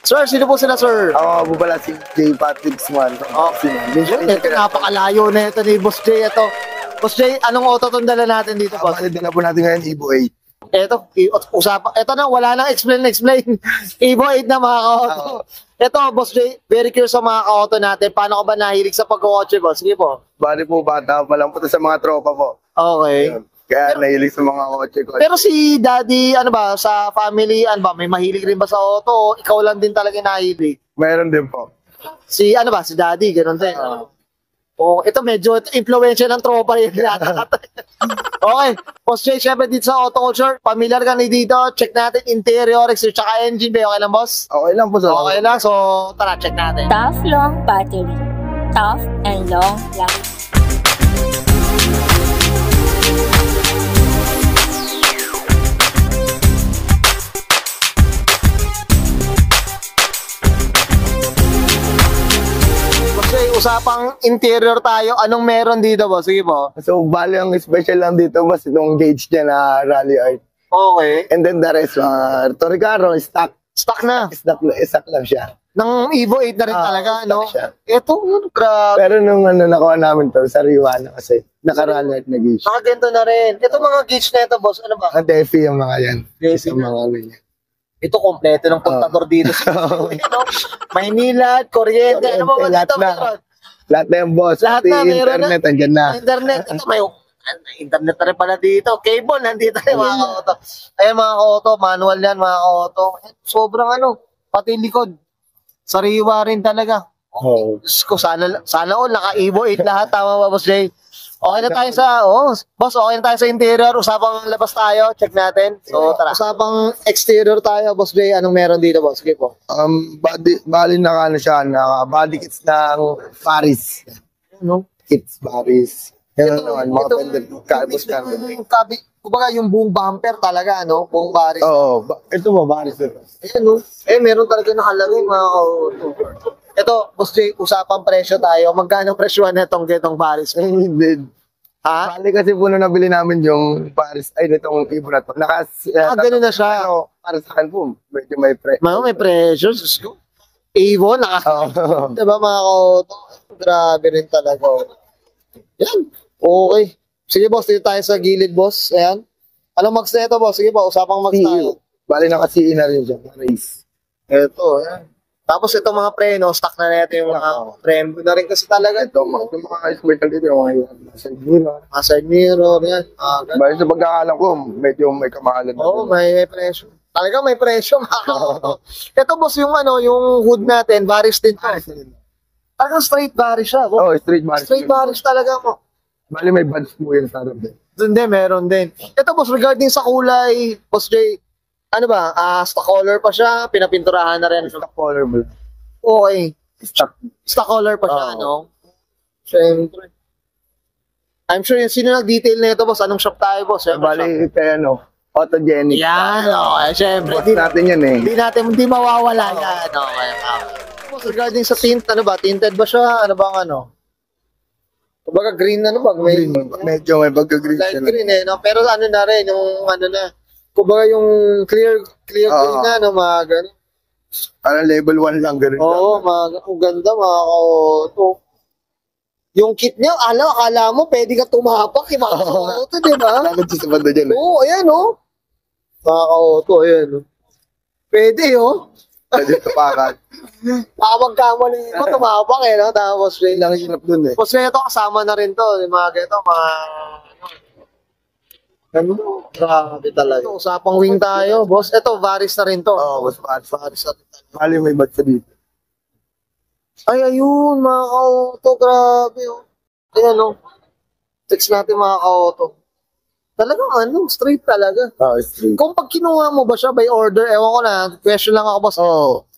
Sir, sino po sila, sir? Ako po pala si J. Patrick Swan. Ito, napakalayo na ito ni Boss J. Ito. Boss J, anong auto itong dala natin dito, boss? Dala po natin ngayon, Evo 8. Ito, usapan. Ito na, wala nang explain. Evo 8 na mga ka-auto. Ito, Boss J, very curious sa mga ka-auto natin. Paano ka ba nahilig sa pagkakotse, boss? Sige po. Bali po, bata pa lang po sa mga tropa po. Okay. Kaya nahilig sa mga kotse ko. Pero si Daddy, ano ba, sa family, ano ba, may mahilig rin ba sa auto? O ikaw lang din talaga nahilig? Meron din po. Si, ano ba, si Daddy, ganun din. Ito medyo influential ng tropa rin natin. Okay, Boss Jay, syempre dito sa auto culture, familiar ka ni dito, check natin interior, exterior, tsaka engine bay. Okay lang, boss? Okay lang po, sir. Okay lang, so tara, check natin. Tough long battery. Tough and long life. Usapang interior tayo. Anong meron dito, boss? Sige po. So, bali ang special lang dito, boss, itong gauge niya na Rally Art. Okay. And then the rest, Toricaro, stock. Stock na. Stock lang siya. Nang Evo 8 na rin talaga, no? Siya. Ito, grabe. Pero nung nakuha namin to, sariwa na kasi naka-Rally Art na gauge. Nakagento na rin. Ito mga gauge na ito, boss. Ano ba? Ang DeFi yung mga yan. DeFi yung na. mga ganyan. Ito, kompleto ng kontador dito. Maynila, kuryente, ano ba dito? Lahat na yung boss. Lahat na, meron internet, andyan na. Internet, ito may internet na rin pala dito. Cable, nandito rin mga ka-auto. Ayun mga ka-auto, manual yan mga ka-auto. Sobrang pati likod. Sariwa rin talaga. Oh. Sana all, naka-Evo 8 lahat. Tama ba, Boss Jay? Okay na tayo boss, okay na tayo sa interior. Usapang labas tayo, check natin. So, tara. Usapang exterior tayo, Boss Jay. Anong meron dito, boss? Sige po. Bali body kits ng Paris. Ano? Kits Paris. Yan naman, mga pendant, carbos. Kumbaga yung buong bumper talaga, ano? Buong Paris. Oo, ito mo, Paris. Ayan, no? Meron talaga nakalagay, mga ka-auto. Ito, Boss Jay, usapang presyo tayo. Magkano presyohan na itong Paris? Hindi. Ha? Bali kasi po nung nabili namin yung Paris, itong Evo na to. Ganun na siya. Pero para sa akin po, medyo may May presyo. Evo, diba mga ka-auto? Grabe rin talaga. Yan. Okay. Sige, boss, dito tayo sa gilid, boss. Ayan. Anong mags na ito, boss? Sige po, usapang mags tayo. Bali nakasiin na rin siya. Race. Ito, ayan. Tapos itong mga preno, stock na natin yung mga trembo na rin kasi talaga. Ito, mga special dito, yung mga side mirror. Side mirror, yan. Bali sa pagkakalam ko, medyo may kamahalan. Oo, may presyo. Talaga may presyo. Ito, boss, yung yung hood natin, varis din to. Talagang straight varis siya. Oo, straight varis. Straight varis talaga mo. Bali may buds po yan sa harap din. Doon din, meron din. Ito, boss, regarding sa kulay, Boss Jay, ano ba, stock color pa siya, pinapinturahan na rin. Stock color mo. Okay. Stock color pa siya, ano? Siyempre. I'm sure yung sino nag-detail na ito, boss. Anong shop tayo, boss? Bali, kaya Autogenic. Yan, siyempre. Boss natin yan eh. Hindi mawawala yan. Okay. Boss, regarding sa tint, ano ba? Tinted ba siya? Ano ba Kumbaga green Green, medyo may pagka-green light siya. Green no? Pero na rin, yung kumbaga yung clear green na, mga ganun. Parang level 1 lang, ganun. Oo, ang ganda, mga ka-auto. Yung kit niya, akala mo, pwede ka tumapak, mga ka-auto, di ba? Lalad siya sa banda dyan eh. Oo, ayan, mga ka-auto, ayan, Pwede, Pwede tupakan. Baka magkamali mo, tumapak, no? Tapos, Lang hirap dun eh. Tapos, ito, kasama na rin to, mga ganito, grabe talaga. Usapang wing tayo, boss. Ito, varis na rin to. Oo, mas varis na rin. Bali may bad sa dito. Ay, ayun, mga ka-auto, grabe, Ayan, Text natin, mga ka-auto. Talagang, straight talaga. Straight. Kung pag kinuha mo ba siya by order, ewan ko na, question lang ako, boss.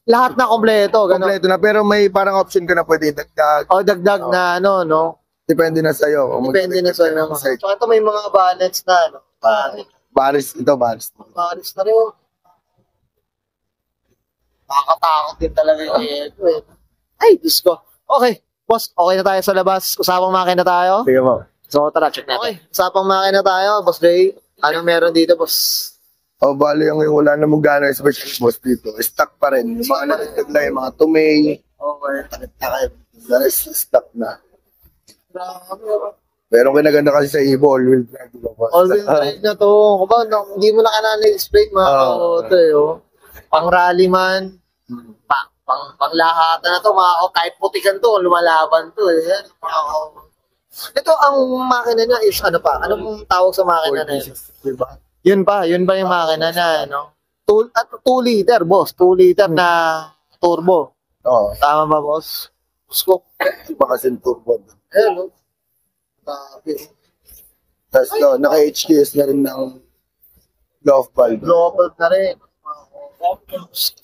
Lahat na kompleto, gano'n. Kompleto na, pero may parang option ka na pwede dagdag. Dagdag na, Depende na sa'yo. Depende na sa'yo. So, ito may mga bonnets na, Baris Baris na rin. Nakakatakot din talaga yung ego eh. Ay, Diyos ko. Okay, boss, okay na tayo sa labas. Usapang makina tayo. Sige mo. So, tara, check natin. Okay, usapang makina tayo, Boss Jay. Anong meron dito, boss? O, bali yung wala namang gano'ng special boss dito. Stock pa rin. Yung mga narinig lang yung mga tumay. Okay. Takit-takit. The rest, stock na. Grabe. Pero kinaganda kasi sa Evo, all-wheel drive. Diba, boss? All-wheel drive na to. Kaba, hindi mo na kanana explain mga kaoto eh. Oh. Pang rally man. Panglahatan na to. Mga kaoto. Kahit putikan to, lumalaban to eh. Mga kaoto. Ito, ang makina niya is ano pa? Anong tawag sa makina na yun? Diba? Yun pa yung makina na, no? 2 liter, boss. 2 liter na turbo. Oo. Tama ba, boss? Gusto. Iba kasi yung turbo. Eh, no? Grabe. Tapos no, naka-HKS na rin ng glove valve. Global na rin.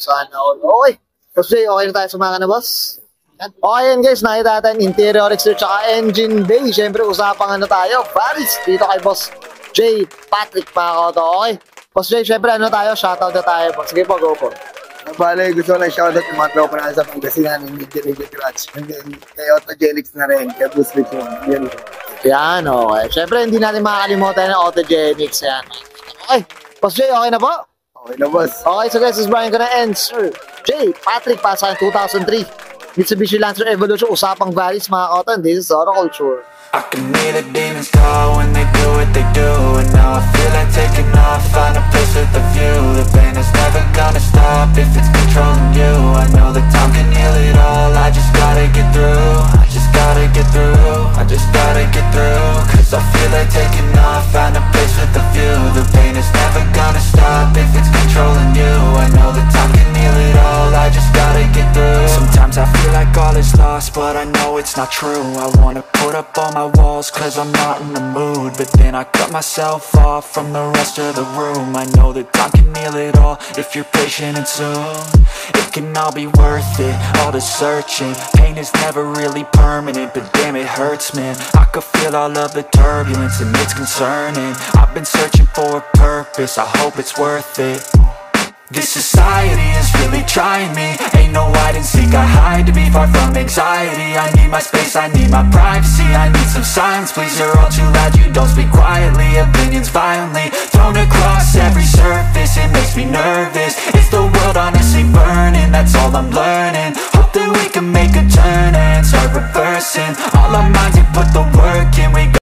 Sana all. Okay. Kasi okay na tayo sa makina, boss? Okay yan guys, nakita natin interior, exterior, tsaka engine bay. Siyempre, usapang ano tayo. Paris, dito kay boss J. Patrick Pacoto. Okay. Boss J, siyempre ano tayo? Shoutout na tayo. Sige po, go po. Bale, gusto ko na shoutout yung mga tropa na sa Pangasinan, yung Media Clutch. And then, kay Autogenics na rin, kay Bruce Richmond. Yan. Yan, okay. Siyempre, hindi natin makakalimutan ng Autogenics. Yan. Okay. Boss J, okay na po? Okay na, boss. Okay, so guys, this is Brian ko na and Sir J. Patrick, pasa 2003. Mitsubishi Lancer Evolution, usapang varies mga kautan. This is Auto Culture. I can hear the demons call when they do what they do. And now I feel like taking off, find a place with a view. The pain is never gonna stop if it's controlling you. I know that time can heal it all, I just gotta get through. I just gotta get through, I just gotta get through. Cause I feel like taking off, find a place with a view. The pain is never gonna stop if it's controlling you. I know that time can heal it all, I just gotta get through. Sometimes I feel like all is lost, but I know it's not true. I wanna put up all my walls cause I'm not in the mood, but then I cut myself off from the rest of the room. I know that time can heal it all if you're patient and soon it can all be worth it, all the searching. Pain is never really permanent, but damn it hurts, man. I could feel all of the turbulence and it's concerning. I've been searching for a purpose, I hope it's worth it. This society is really trying me. Ain't no hide and seek, I hide to be far from anxiety. I need my space, I need my privacy. I need some silence, please, you're all too loud. You don't speak quietly, opinions violently thrown across every surface. It makes me nervous. Is the world honestly burning? That's all I'm learning.